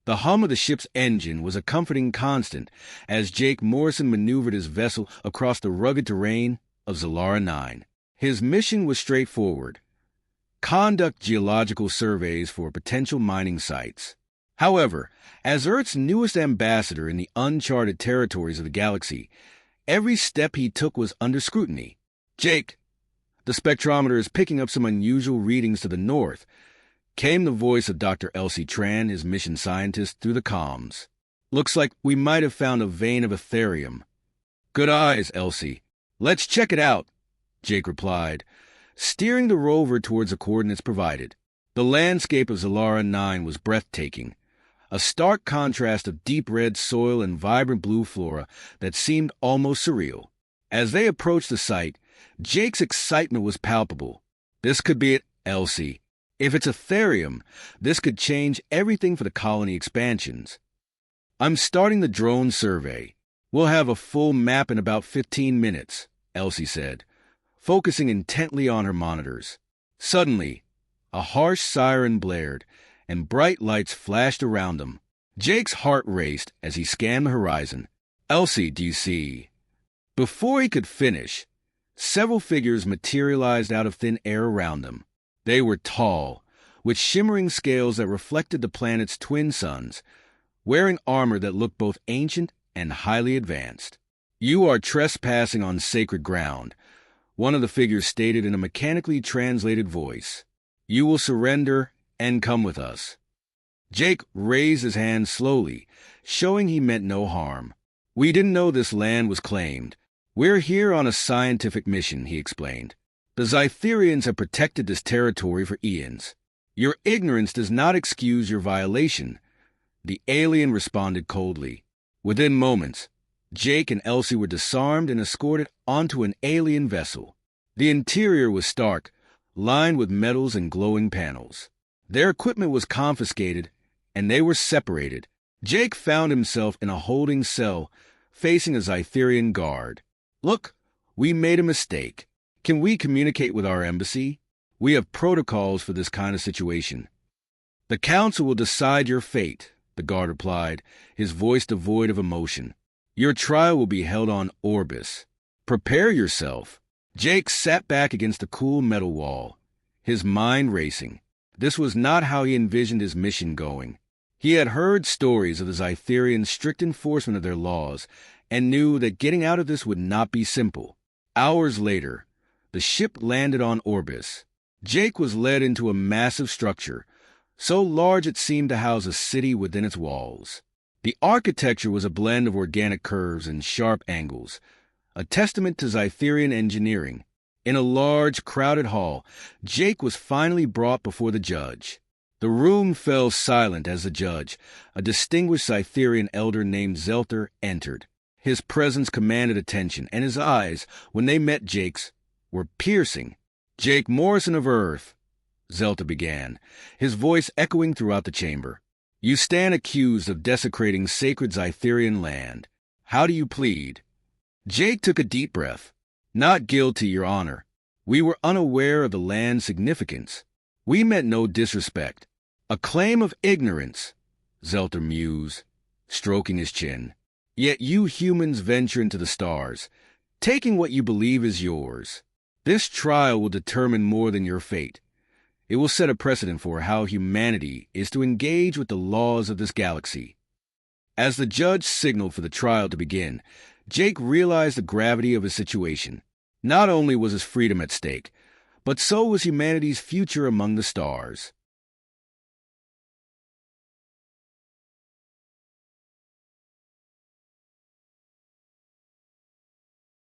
The hum of the ship's engine was a comforting constant as Jake Morrison maneuvered his vessel across the rugged terrain of Zalara 9. His mission was straightforward: conduct geological surveys for potential mining sites. However, as Earth's newest ambassador in the uncharted territories of the galaxy, every step he took was under scrutiny. "Jake, the spectrometer is picking up some unusual readings to the north," came the voice of Dr. Elsie Tran, his mission scientist, through the comms. "Looks like we might have found a vein of Etherium." "Good eyes, Elsie. Let's check it out," Jake replied, steering the rover towards the coordinates provided. The landscape of Zalara 9 was breathtaking, a stark contrast of deep red soil and vibrant blue flora that seemed almost surreal. As they approached the site, Jake's excitement was palpable. "This could be it, Elsie. If it's Etherium, this could change everything for the colony expansions. I'm starting the drone survey. We'll have a full map in about 15 minutes, Elsie said, focusing intently on her monitors. Suddenly, a harsh siren blared, and bright lights flashed around them. Jake's heart raced as he scanned the horizon. "Elsie, do you see?" Before he could finish, several figures materialized out of thin air around them. They were tall, with shimmering scales that reflected the planet's twin suns, wearing armor that looked both ancient and highly advanced. "You are trespassing on sacred ground," one of the figures stated in a mechanically translated voice. "You will surrender and come with us." Jake raised his hand slowly, showing he meant no harm. "We didn't know this land was claimed. We're here on a scientific mission," he explained. "The Zytherians have protected this territory for eons. Your ignorance does not excuse your violation," the alien responded coldly. Within moments, Jake and Elsie were disarmed and escorted onto an alien vessel. The interior was stark, lined with metals and glowing panels. Their equipment was confiscated, and they were separated. Jake found himself in a holding cell, facing a Zytherian guard. "Look, we made a mistake. Can we communicate with our embassy? We have protocols for this kind of situation." "The council will decide your fate," the guard replied, his voice devoid of emotion. "Your trial will be held on Orbis. Prepare yourself." Jake sat back against the cool metal wall, his mind racing. This was not how he envisioned his mission going. He had heard stories of the Zytherians' strict enforcement of their laws and knew that getting out of this would not be simple. Hours later, the ship landed on Orbis. Jake was led into a massive structure, so large it seemed to house a city within its walls. The architecture was a blend of organic curves and sharp angles, a testament to Zytherian engineering. In a large, crowded hall, Jake was finally brought before the judge. The room fell silent as the judge, a distinguished Zytherian elder named Zelter, entered. His presence commanded attention, and his eyes, when they met Jake's, were piercing. "Jake Morrison of Earth," Zelter began, his voice echoing throughout the chamber. "You stand accused of desecrating sacred Zytherian land. How do you plead?" Jake took a deep breath. "Not guilty, Your Honor. We were unaware of the land's significance. We meant no disrespect." "A claim of ignorance," Zelter mused, stroking his chin. "Yet you humans venture into the stars, taking what you believe is yours. This trial will determine more than your fate. It will set a precedent for how humanity is to engage with the laws of this galaxy." As the judge signaled for the trial to begin, Jake realized the gravity of his situation. Not only was his freedom at stake, but so was humanity's future among the stars.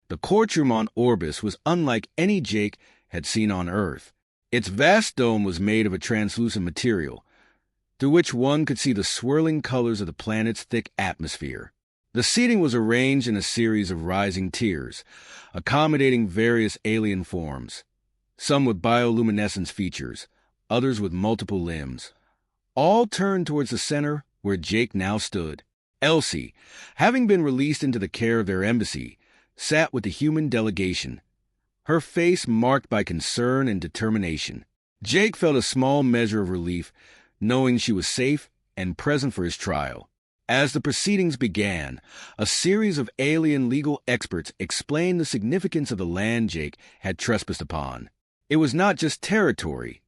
The courtroom on Orbis was unlike any Jake had seen on Earth. Its vast dome was made of a translucent material, through which one could see the swirling colors of the planet's thick atmosphere. The seating was arranged in a series of rising tiers, accommodating various alien forms, some with bioluminescence features, others with multiple limbs. All turned towards the center where Jake now stood. Elsie, having been released into the care of their embassy, sat with the human delegation, her face marked by concern and determination. Jake felt a small measure of relief, knowing she was safe and present for his trial. As the proceedings began, a series of alien legal experts explained the significance of the land Jake had trespassed upon. It was not just territory.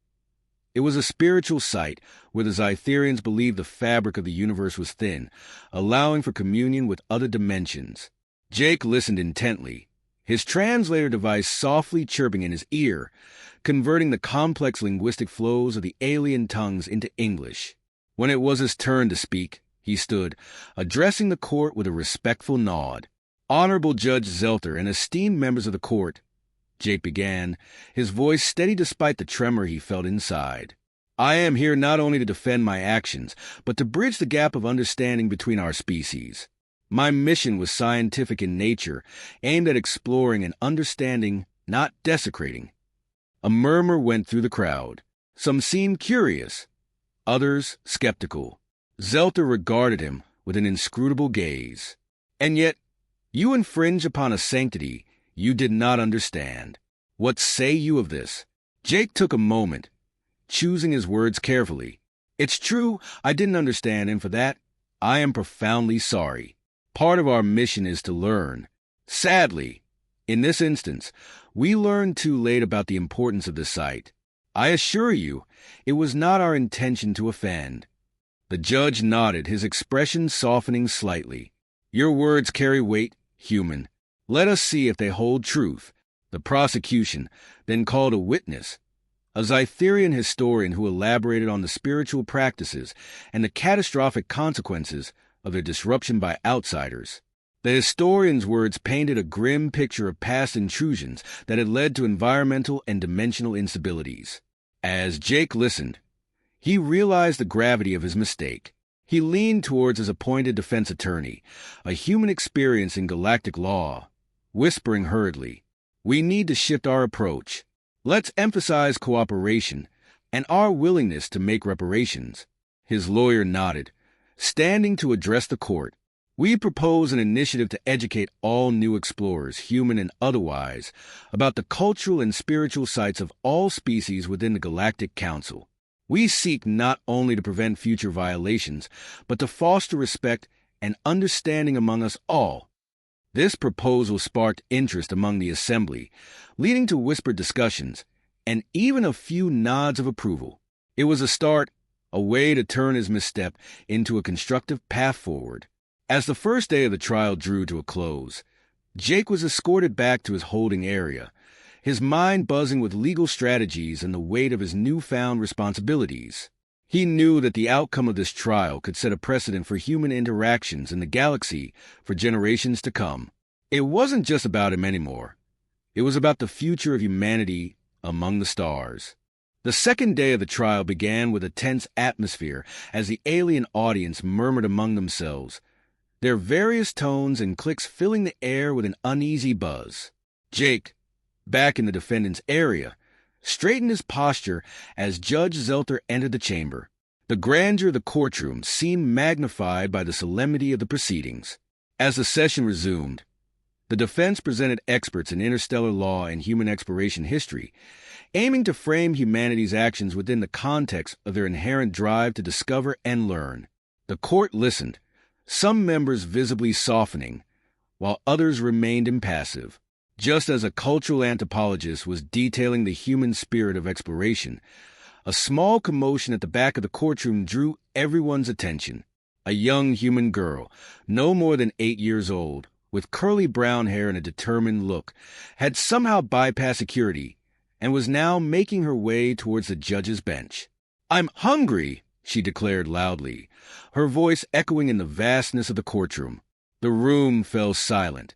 It was a spiritual site where the Zytherians believed the fabric of the universe was thin, allowing for communion with other dimensions. Jake listened intently, his translator device softly chirping in his ear, converting the complex linguistic flows of the alien tongues into English. When it was his turn to speak, he stood, addressing the court with a respectful nod. "Honorable Judge Zelter and esteemed members of the court," Jake began, his voice steady despite the tremor he felt inside. "I am here not only to defend my actions, but to bridge the gap of understanding between our species. My mission was scientific in nature, aimed at exploring and understanding, not desecrating." A murmur went through the crowd. Some seemed curious, others skeptical. Zelter regarded him with an inscrutable gaze. "And yet, you infringe upon a sanctity you did not understand. What say you of this?" Jake took a moment, choosing his words carefully. "It's true, I didn't understand, and for that, I am profoundly sorry. Part of our mission is to learn. Sadly, in this instance, we learned too late about the importance of the site. I assure you, it was not our intention to offend." The judge nodded, his expression softening slightly. "Your words carry weight, human. Let us see if they hold truth." The prosecution then called a witness, a Zytherian historian who elaborated on the spiritual practices and the catastrophic consequences of their disruption by outsiders. The historian's words painted a grim picture of past intrusions that had led to environmental and dimensional instabilities. As Jake listened, he realized the gravity of his mistake. He leaned towards his appointed defense attorney, a human experience in galactic law, whispering hurriedly, "We need to shift our approach. Let's emphasize cooperation and our willingness to make reparations." His lawyer nodded, standing to address the court. "We propose an initiative to educate all new explorers, human and otherwise, about the cultural and spiritual sites of all species within the Galactic Council. We seek not only to prevent future violations, but to foster respect and understanding among us all." This proposal sparked interest among the assembly, leading to whispered discussions and even a few nods of approval. It was a start, a way to turn his misstep into a constructive path forward. As the first day of the trial drew to a close, Jake was escorted back to his holding area, his mind buzzing with legal strategies and the weight of his newfound responsibilities. He knew that the outcome of this trial could set a precedent for human interactions in the galaxy for generations to come. It wasn't just about him anymore. It was about the future of humanity among the stars. The second day of the trial began with a tense atmosphere as the alien audience murmured among themselves, their various tones and clicks filling the air with an uneasy buzz. Jake, back in the defendant's area, straightened his posture as Judge Zelter entered the chamber. The grandeur of the courtroom seemed magnified by the solemnity of the proceedings. As the session resumed, the defense presented experts in interstellar law and human exploration history, aiming to frame humanity's actions within the context of their inherent drive to discover and learn. The court listened, some members visibly softening, while others remained impassive. Just as a cultural anthropologist was detailing the human spirit of exploration, a small commotion at the back of the courtroom drew everyone's attention. A young human girl, no more than 8 years old, with curly brown hair and a determined look, had somehow bypassed security and was now making her way towards the judge's bench. "I'm hungry," she declared loudly, her voice echoing in the vastness of the courtroom. The room fell silent,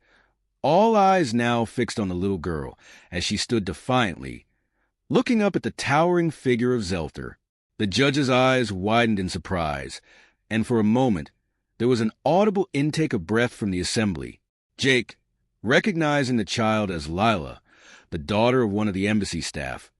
all eyes now fixed on the little girl as she stood defiantly, looking up at the towering figure of Zelter. The judge's eyes widened in surprise, and for a moment there was an audible intake of breath from the assembly. Jake, recognizing the child as Lila, the daughter of one of the embassy staff,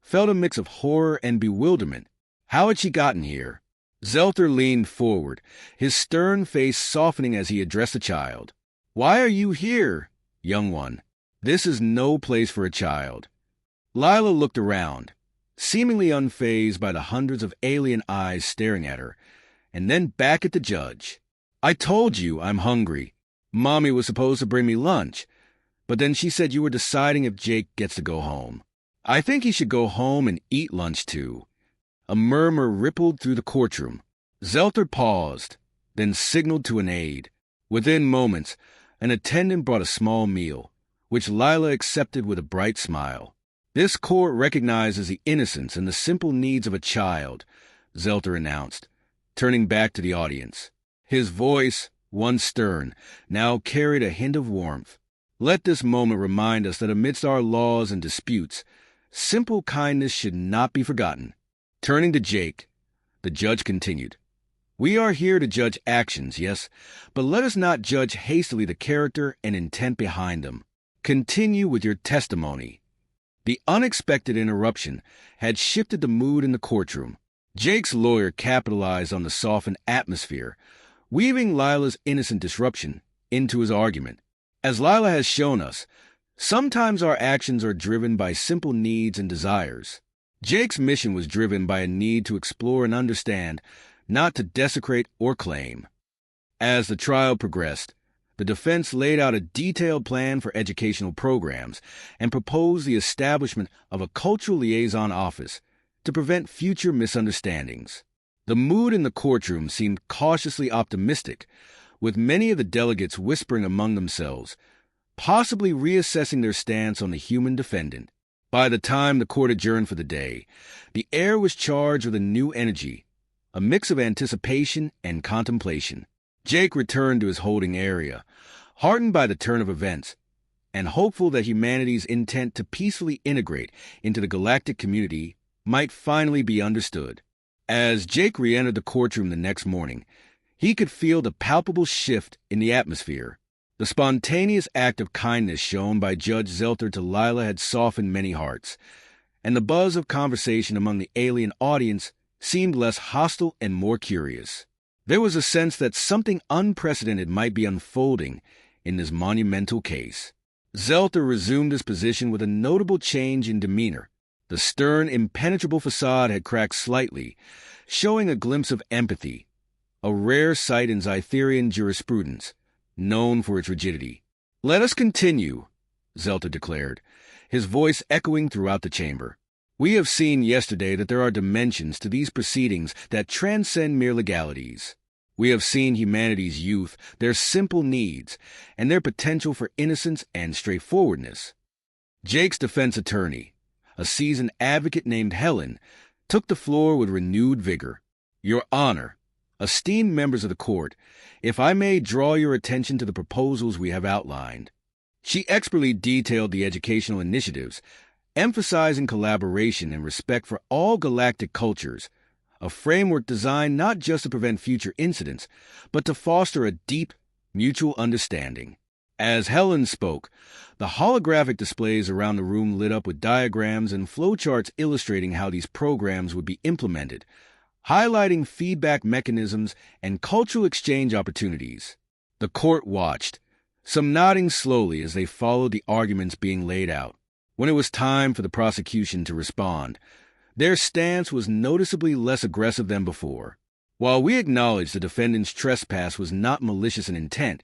felt a mix of horror and bewilderment. How had she gotten here? Zelter leaned forward, his stern face softening as he addressed the child. "Why are you here, young one? This is no place for a child." Lila looked around, seemingly unfazed by the hundreds of alien eyes staring at her, and then back at the judge. "I told you I'm hungry. Mommy was supposed to bring me lunch, but then she said you were deciding if Jake gets to go home. I think he should go home and eat lunch too." A murmur rippled through the courtroom. Zelter paused, then signaled to an aide. Within moments, an attendant brought a small meal, which Lila accepted with a bright smile. "This court recognizes the innocence and the simple needs of a child," Zelter announced, turning back to the audience. His voice, once stern, now carried a hint of warmth. "Let this moment remind us that amidst our laws and disputes, simple kindness should not be forgotten." Turning to Jake, the judge continued, "We are here to judge actions, yes, but let us not judge hastily the character and intent behind them. Continue with your testimony." The unexpected interruption had shifted the mood in the courtroom. Jake's lawyer capitalized on the softened atmosphere, weaving Lila's innocent disruption into his argument. As Lila has shown us, sometimes our actions are driven by simple needs and desires. Jake's mission was driven by a need to explore and understand, not to desecrate or claim. As the trial progressed, the defense laid out a detailed plan for educational programs and proposed the establishment of a cultural liaison office to prevent future misunderstandings. The mood in the courtroom seemed cautiously optimistic, with many of the delegates whispering among themselves, possibly reassessing their stance on the human defendant. By the time the court adjourned for the day, the air was charged with a new energy, a mix of anticipation and contemplation. Jake returned to his holding area, heartened by the turn of events, and hopeful that humanity's intent to peacefully integrate into the galactic community might finally be understood. As Jake re-entered the courtroom the next morning, he could feel the palpable shift in the atmosphere. The spontaneous act of kindness shown by Judge Zelter to Lila had softened many hearts, and the buzz of conversation among the alien audience seemed less hostile and more curious. There was a sense that something unprecedented might be unfolding in this monumental case. Zelter resumed his position with a notable change in demeanor. The stern, impenetrable facade had cracked slightly, showing a glimpse of empathy, a rare sight in Zytherian jurisprudence, known for its rigidity. "Let us continue," Zelter declared, his voice echoing throughout the chamber. "We have seen yesterday that there are dimensions to these proceedings that transcend mere legalities. We have seen humanity's youth, their simple needs, and their potential for innocence and straightforwardness." Jake's defense attorney, a seasoned advocate named Helen, took the floor with renewed vigor. "Your Honor, esteemed members of the court, if I may draw your attention to the proposals we have outlined." She expertly detailed the educational initiatives, emphasizing collaboration and respect for all galactic cultures, a framework designed not just to prevent future incidents, but to foster a deep, mutual understanding. As Helen spoke, the holographic displays around the room lit up with diagrams and flowcharts illustrating how these programs would be implemented, highlighting feedback mechanisms and cultural exchange opportunities. The court watched, some nodding slowly as they followed the arguments being laid out. When it was time for the prosecution to respond, their stance was noticeably less aggressive than before. While we acknowledge the defendant's trespass was not malicious in intent,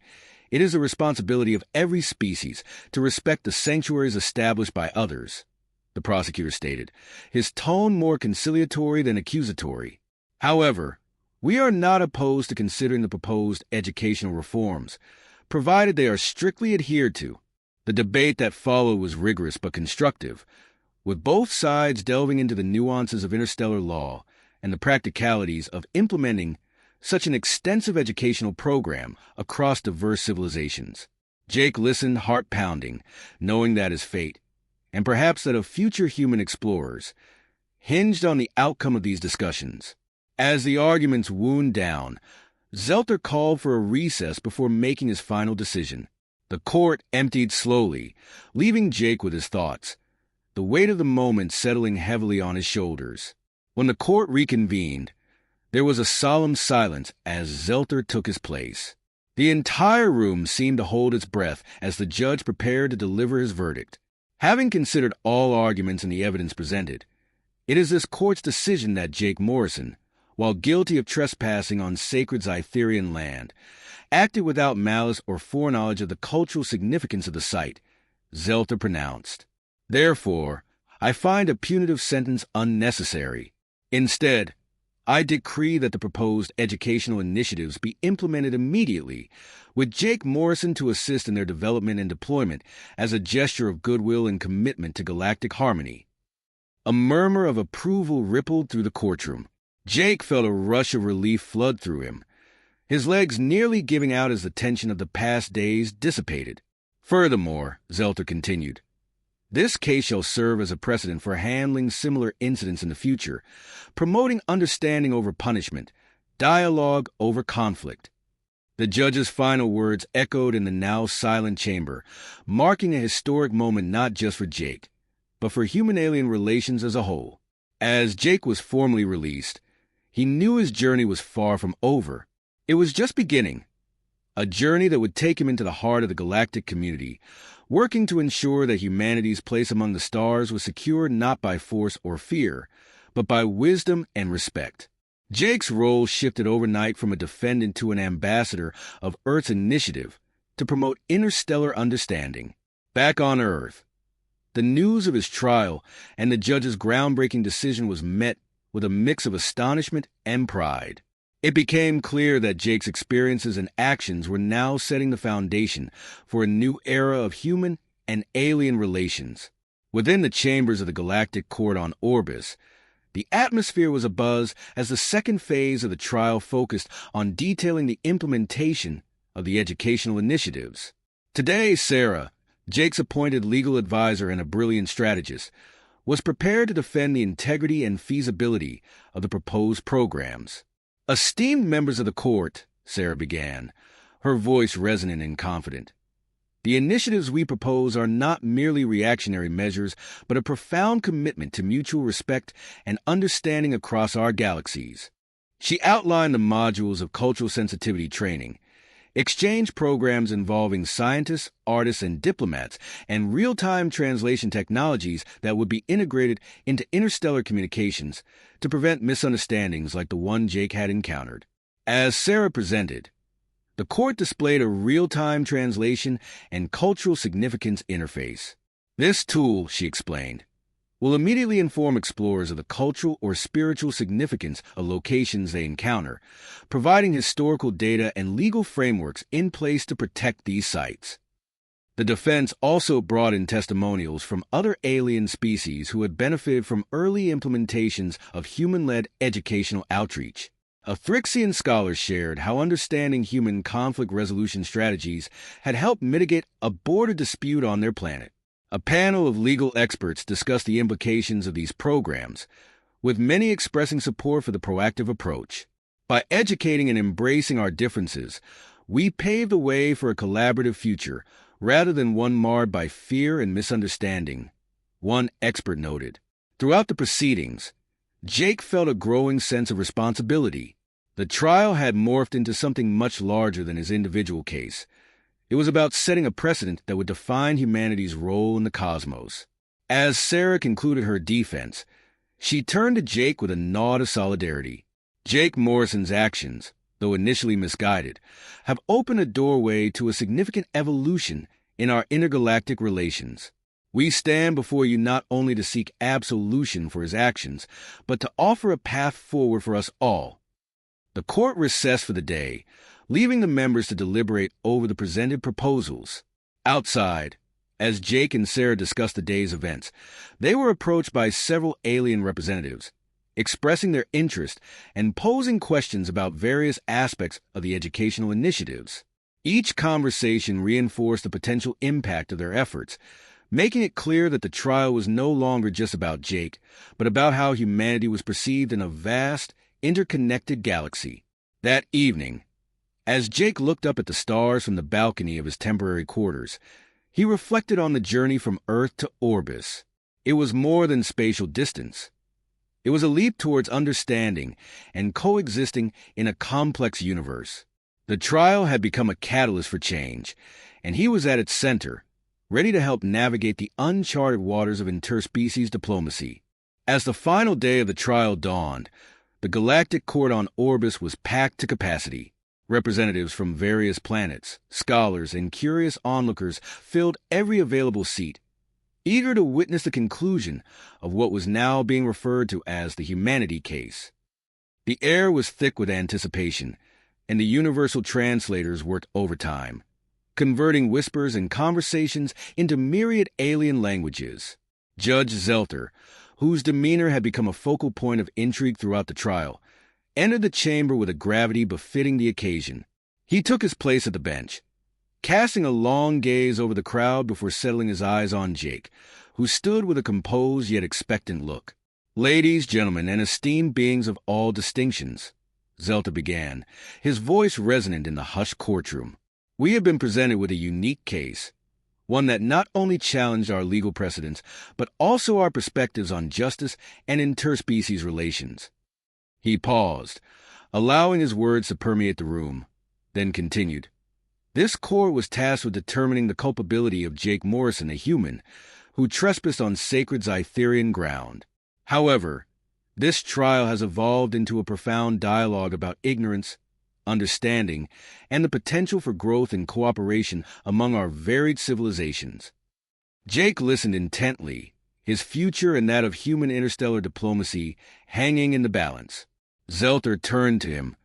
it is the responsibility of every species to respect the sanctuaries established by others, the prosecutor stated, his tone more conciliatory than accusatory. However, we are not opposed to considering the proposed educational reforms, provided they are strictly adhered to. The debate that followed was rigorous but constructive, with both sides delving into the nuances of interstellar law and the practicalities of implementing such an extensive educational program across diverse civilizations. Jake listened, heart pounding, knowing that his fate, and perhaps that of future human explorers, hinged on the outcome of these discussions. As the arguments wound down, Zelter called for a recess before making his final decision. The court emptied slowly, leaving Jake with his thoughts, the weight of the moment settling heavily on his shoulders. When the court reconvened, there was a solemn silence as Zelter took his place. The entire room seemed to hold its breath as the judge prepared to deliver his verdict. Having considered all arguments and the evidence presented, it is this court's decision that Jake Morrison, while guilty of trespassing on sacred Zytherian land, acted without malice or foreknowledge of the cultural significance of the site, Zelter pronounced. Therefore, I find a punitive sentence unnecessary. Instead, I decree that the proposed educational initiatives be implemented immediately, with Jake Morrison to assist in their development and deployment as a gesture of goodwill and commitment to galactic harmony. A murmur of approval rippled through the courtroom. Jake felt a rush of relief flood through him, his legs nearly giving out as the tension of the past days dissipated. Furthermore, Zelter continued, this case shall serve as a precedent for handling similar incidents in the future, promoting understanding over punishment, dialogue over conflict. The judge's final words echoed in the now silent chamber, marking a historic moment not just for Jake, but for human-alien relations as a whole. As Jake was formally released, he knew his journey was far from over. It was just beginning, a journey that would take him into the heart of the galactic community, working to ensure that humanity's place among the stars was secured not by force or fear, but by wisdom and respect. Jake's role shifted overnight from a defendant to an ambassador of Earth's initiative to promote interstellar understanding. Back on Earth, the news of his trial and the judge's groundbreaking decision was met with a mix of astonishment and pride. It became clear that Jake's experiences and actions were now setting the foundation for a new era of human and alien relations. Within the chambers of the Galactic Court on Orbis, the atmosphere was abuzz as the second phase of the trial focused on detailing the implementation of the educational initiatives. Today, Sarah, Jake's appointed legal advisor and a brilliant strategist, was prepared to defend the integrity and feasibility of the proposed programs. Esteemed members of the court, Sarah began, her voice resonant and confident. The initiatives we propose are not merely reactionary measures, but a profound commitment to mutual respect and understanding across our galaxies. She outlined the modules of cultural sensitivity training, exchange programs involving scientists, artists, and diplomats, and real-time translation technologies that would be integrated into interstellar communications to prevent misunderstandings like the one Jake had encountered. As Sarah presented, the court displayed a real-time translation and cultural significance interface. This tool, she explained, will immediately inform explorers of the cultural or spiritual significance of locations they encounter, providing historical data and legal frameworks in place to protect these sites. The defense also brought in testimonials from other alien species who had benefited from early implementations of human-led educational outreach. A Thrixian scholar shared how understanding human conflict resolution strategies had helped mitigate a border dispute on their planet. A panel of legal experts discussed the implications of these programs, with many expressing support for the proactive approach. By educating and embracing our differences, we pave the way for a collaborative future rather than one marred by fear and misunderstanding, one expert noted. Throughout the proceedings, Jake felt a growing sense of responsibility. The trial had morphed into something much larger than his individual case. It was about setting a precedent that would define humanity's role in the cosmos. As Sarah concluded her defense, she turned to Jake with a nod of solidarity. Jake Morrison's actions, though initially misguided, have opened a doorway to a significant evolution in our intergalactic relations. We stand before you not only to seek absolution for his actions, but to offer a path forward for us all. The court recessed for the day, leaving the members to deliberate over the presented proposals. Outside, as Jake and Sarah discussed the day's events, they were approached by several alien representatives, expressing their interest and posing questions about various aspects of the educational initiatives. Each conversation reinforced the potential impact of their efforts, making it clear that the trial was no longer just about Jake, but about how humanity was perceived in a vast, interconnected galaxy. That evening, as Jake looked up at the stars from the balcony of his temporary quarters, he reflected on the journey from Earth to Orbis. It was more than spatial distance. It was a leap towards understanding and coexisting in a complex universe. The trial had become a catalyst for change, and he was at its center, ready to help navigate the uncharted waters of interspecies diplomacy. As the final day of the trial dawned, The galactic court on Orbis was packed to capacity. Representatives from various planets, scholars, and curious onlookers filled every available seat, eager to witness the conclusion of what was now being referred to as the humanity case. The air was thick with anticipation, and the universal translators worked overtime, converting whispers and conversations into myriad alien languages. Judge Zelter, whose demeanor had become a focal point of intrigue throughout the trial, entered the chamber with a gravity befitting the occasion. He took his place at the bench, casting a long gaze over the crowd before settling his eyes on Jake, who stood with a composed yet expectant look. "Ladies, gentlemen, and esteemed beings of all distinctions," Zelter began, his voice resonant in the hushed courtroom. "We have been presented with a unique case, one that not only challenged our legal precedents, but also our perspectives on justice and interspecies relations." He paused, allowing his words to permeate the room, then continued. "This court was tasked with determining the culpability of Jake Morrison, a human, who trespassed on sacred Zytherian ground. However, this trial has evolved into a profound dialogue about ignorance, understanding, and the potential for growth and cooperation among our varied civilizations." Jake listened intently, his future and that of human interstellar diplomacy hanging in the balance. Zelter turned to him,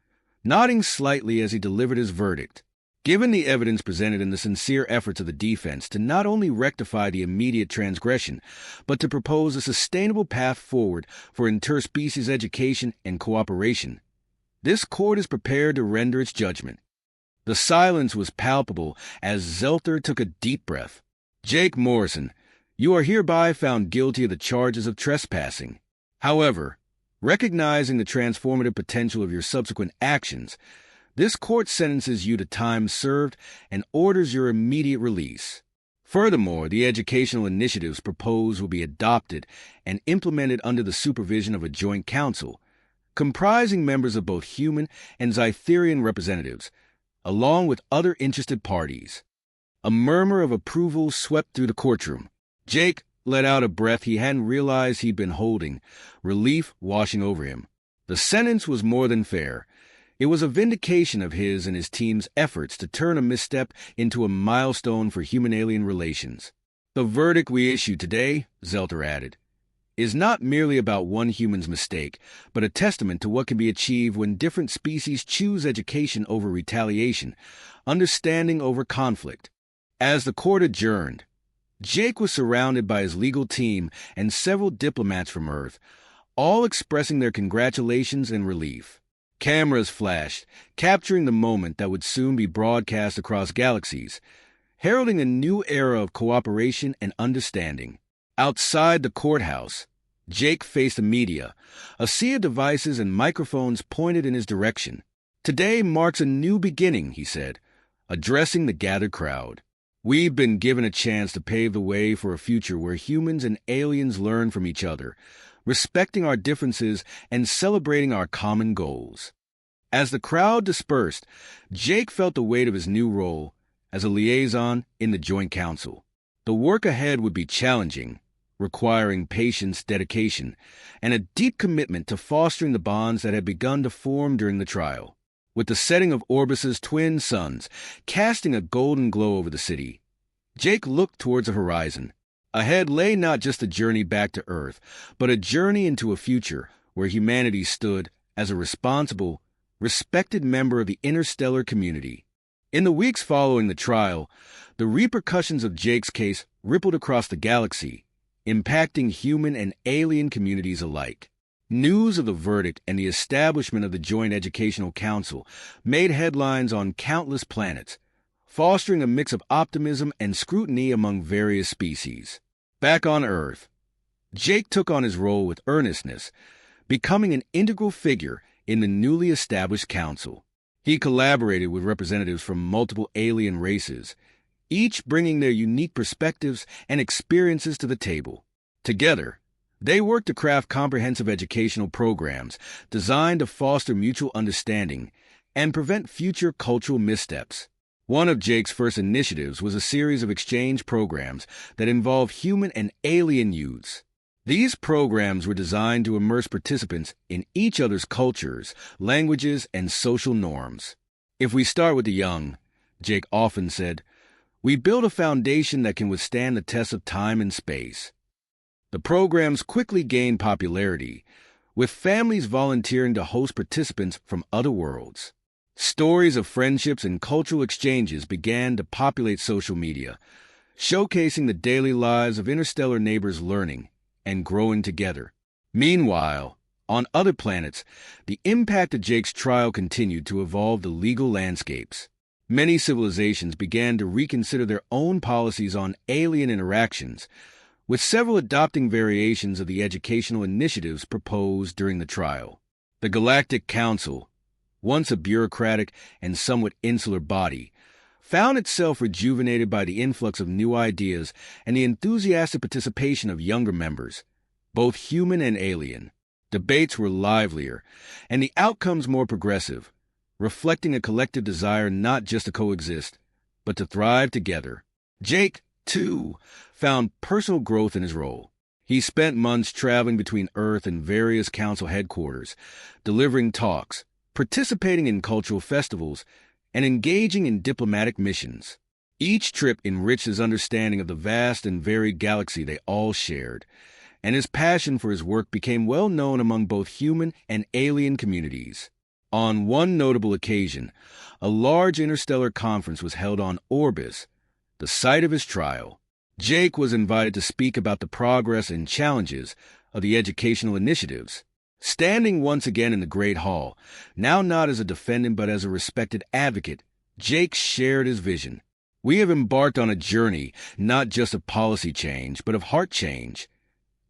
nodding slightly as he delivered his verdict. Given the evidence presented and the sincere efforts of the defense to not only rectify the immediate transgression, but to propose a sustainable path forward for interspecies education and cooperation, this court is prepared to render its judgment. The silence was palpable as Zelter took a deep breath. "Jake Morrison, you are hereby found guilty of the charges of trespassing. However, recognizing the transformative potential of your subsequent actions, this court sentences you to time served and orders your immediate release. Furthermore, the educational initiatives proposed will be adopted and implemented under the supervision of a joint council, comprising members of both human and Zytherian representatives, along with other interested parties." A murmur of approval swept through the courtroom. Jake let out a breath he hadn't realized he'd been holding, relief washing over him. The sentence was more than fair. It was a vindication of his and his team's efforts to turn a misstep into a milestone for human-alien relations. "The verdict we issue today," Zelter added, "is not merely about one human's mistake, but a testament to what can be achieved when different species choose education over retaliation, understanding over conflict." As the court adjourned, Jake was surrounded by his legal team and several diplomats from Earth, all expressing their congratulations and relief. Cameras flashed, capturing the moment that would soon be broadcast across galaxies, heralding a new era of cooperation and understanding. Outside the courthouse, Jake faced the media, a sea of devices and microphones pointed in his direction. "Today marks a new beginning," he said, addressing the gathered crowd. "We've been given a chance to pave the way for a future where humans and aliens learn from each other, respecting our differences and celebrating our common goals." As the crowd dispersed, Jake felt the weight of his new role as a liaison in the Joint Council. The work ahead would be challenging, requiring patience, dedication, and a deep commitment to fostering the bonds that had begun to form during the trial. With the setting of Orbis's twin suns casting a golden glow over the city, Jake looked towards the horizon. Ahead lay not just a journey back to Earth, but a journey into a future where humanity stood as a responsible, respected member of the interstellar community. In the weeks following the trial, the repercussions of Jake's case rippled across the galaxy, impacting human and alien communities alike. News of the verdict and the establishment of the Joint Educational Council made headlines on countless planets, fostering a mix of optimism and scrutiny among various species. Back on Earth, Jake took on his role with earnestness, becoming an integral figure in the newly established council. He collaborated with representatives from multiple alien races, each bringing their unique perspectives and experiences to the table. Together, they worked to craft comprehensive educational programs designed to foster mutual understanding and prevent future cultural missteps. One of Jake's first initiatives was a series of exchange programs that involved human and alien youths. These programs were designed to immerse participants in each other's cultures, languages, and social norms. If we start with the young, Jake often said, we build a foundation that can withstand the test of time and space. The programs quickly gained popularity, with families volunteering to host participants from other worlds. Stories of friendships and cultural exchanges began to populate social media, showcasing the daily lives of interstellar neighbors learning and growing together. Meanwhile, on other planets, the impact of Jake's trial continued to evolve the legal landscapes. Many civilizations began to reconsider their own policies on alien interactions, with several adopting variations of the educational initiatives proposed during the trial. The Galactic Council, once a bureaucratic and somewhat insular body, found itself rejuvenated by the influx of new ideas and the enthusiastic participation of younger members, both human and alien. Debates were livelier, and the outcomes more progressive, reflecting a collective desire not just to coexist, but to thrive together. Jake, too, found personal growth in his role. He spent months traveling between Earth and various council headquarters, delivering talks, participating in cultural festivals, and engaging in diplomatic missions. Each trip enriched his understanding of the vast and varied galaxy they all shared, and his passion for his work became well known among both human and alien communities. On one notable occasion, a large interstellar conference was held on Orbis, the site of his trial. Jake was invited to speak about the progress and challenges of the educational initiatives. Standing once again in the Great Hall, now not as a defendant but as a respected advocate, Jake shared his vision. We have embarked on a journey not just of policy change, but of heart change.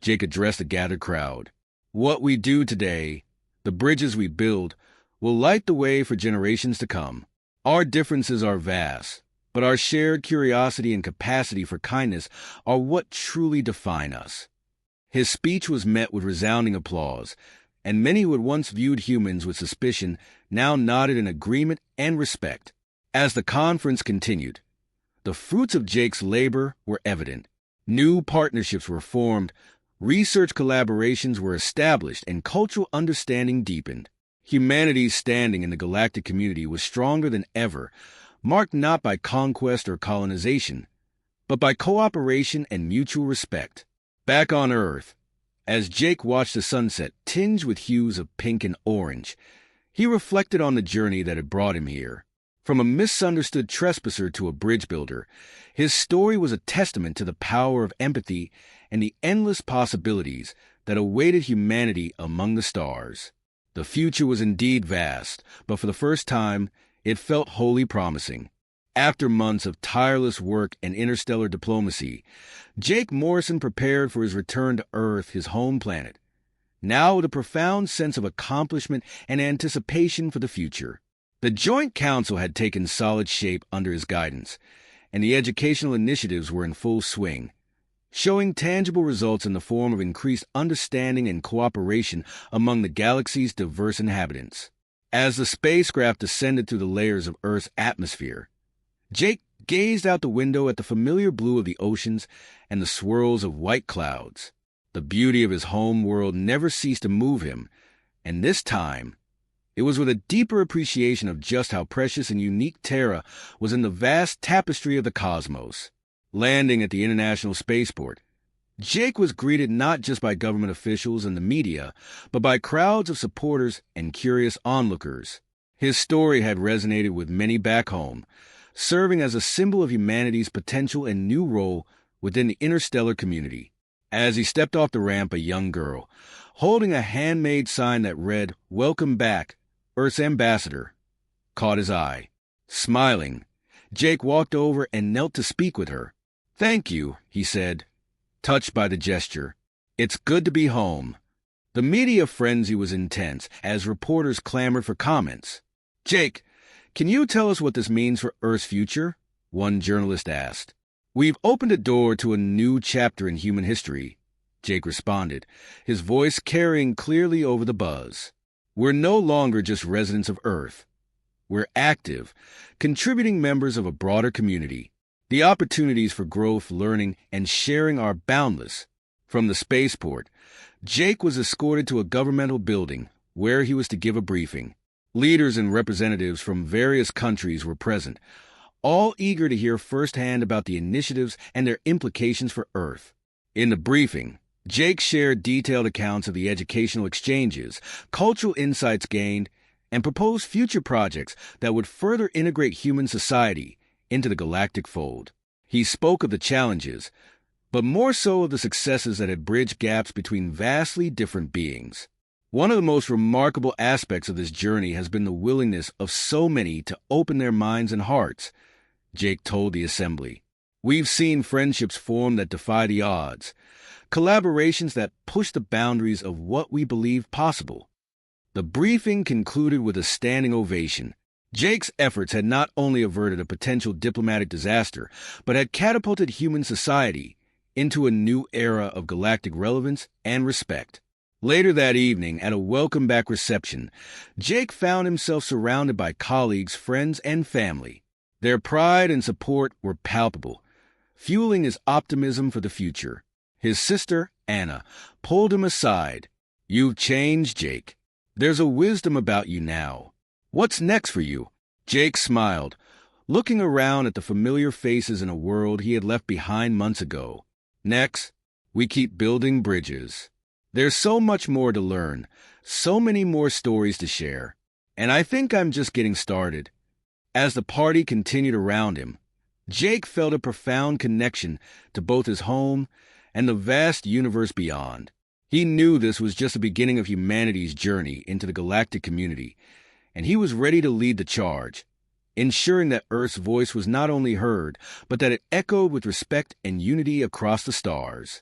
Jake addressed the gathered crowd. What we do today, the bridges we build, will light the way for generations to come. Our differences are vast, but our shared curiosity and capacity for kindness are what truly define us. His speech was met with resounding applause, and many who had once viewed humans with suspicion now nodded in agreement and respect. As the conference continued, the fruits of Jake's labor were evident. New partnerships were formed, research collaborations were established, and cultural understanding deepened. Humanity's standing in the galactic community was stronger than ever, marked not by conquest or colonization, but by cooperation and mutual respect. Back on Earth, as Jake watched the sunset tinged with hues of pink and orange, he reflected on the journey that had brought him here. From a misunderstood trespasser to a bridge builder, his story was a testament to the power of empathy and the endless possibilities that awaited humanity among the stars. The future was indeed vast, but for the first time, it felt wholly promising. After months of tireless work and interstellar diplomacy, Jake Morrison prepared for his return to Earth, his home planet, now with a profound sense of accomplishment and anticipation for the future. The Joint Council had taken solid shape under his guidance, and the educational initiatives were in full swing, showing tangible results in the form of increased understanding and cooperation among the galaxy's diverse inhabitants. As the spacecraft descended through the layers of Earth's atmosphere, Jake gazed out the window at the familiar blue of the oceans and the swirls of white clouds. The beauty of his home world never ceased to move him, and this time, it was with a deeper appreciation of just how precious and unique Terra was in the vast tapestry of the cosmos. Landing at the International Spaceport, Jake was greeted not just by government officials and the media, but by crowds of supporters and curious onlookers. His story had resonated with many back home, serving as a symbol of humanity's potential and new role within the interstellar community. As he stepped off the ramp, a young girl, holding a handmade sign that read, "Welcome back, Earth's Ambassador," caught his eye. Smiling, Jake walked over and knelt to speak with her. "Thank you," he said, touched by the gesture. "It's good to be home." The media frenzy was intense as reporters clamored for comments. "Jake, can you tell us what this means for Earth's future?" one journalist asked. "We've opened a door to a new chapter in human history," Jake responded, his voice carrying clearly over the buzz. "We're no longer just residents of Earth. We're active, contributing members of a broader community. The opportunities for growth, learning, and sharing are boundless. From the spaceport, Jake was escorted to a governmental building where he was to give a briefing. Leaders and representatives from various countries were present, all eager to hear firsthand about the initiatives and their implications for Earth. In the briefing, Jake shared detailed accounts of the educational exchanges, cultural insights gained, and proposed future projects that would further integrate human society into the galactic fold. He spoke of the challenges, but more so of the successes that had bridged gaps between vastly different beings. One of the most remarkable aspects of this journey has been the willingness of so many to open their minds and hearts, Jake told the assembly. We've seen friendships form that defy the odds, collaborations that push the boundaries of what we believed possible. The briefing concluded with a standing ovation. Jake's efforts had not only averted a potential diplomatic disaster, but had catapulted human society into a new era of galactic relevance and respect. Later that evening, at a welcome-back reception, Jake found himself surrounded by colleagues, friends, and family. Their pride and support were palpable, fueling his optimism for the future. His sister, Anna, pulled him aside. "You've changed, Jake. There's a wisdom about you now. What's next for you?" Jake smiled, looking around at the familiar faces in a world he had left behind months ago. "Next, we keep building bridges. There's so much more to learn, so many more stories to share, and I think I'm just getting started." As the party continued around him, Jake felt a profound connection to both his home and the vast universe beyond. He knew this was just the beginning of humanity's journey into the galactic community, and he was ready to lead the charge, ensuring that Earth's voice was not only heard, but that it echoed with respect and unity across the stars.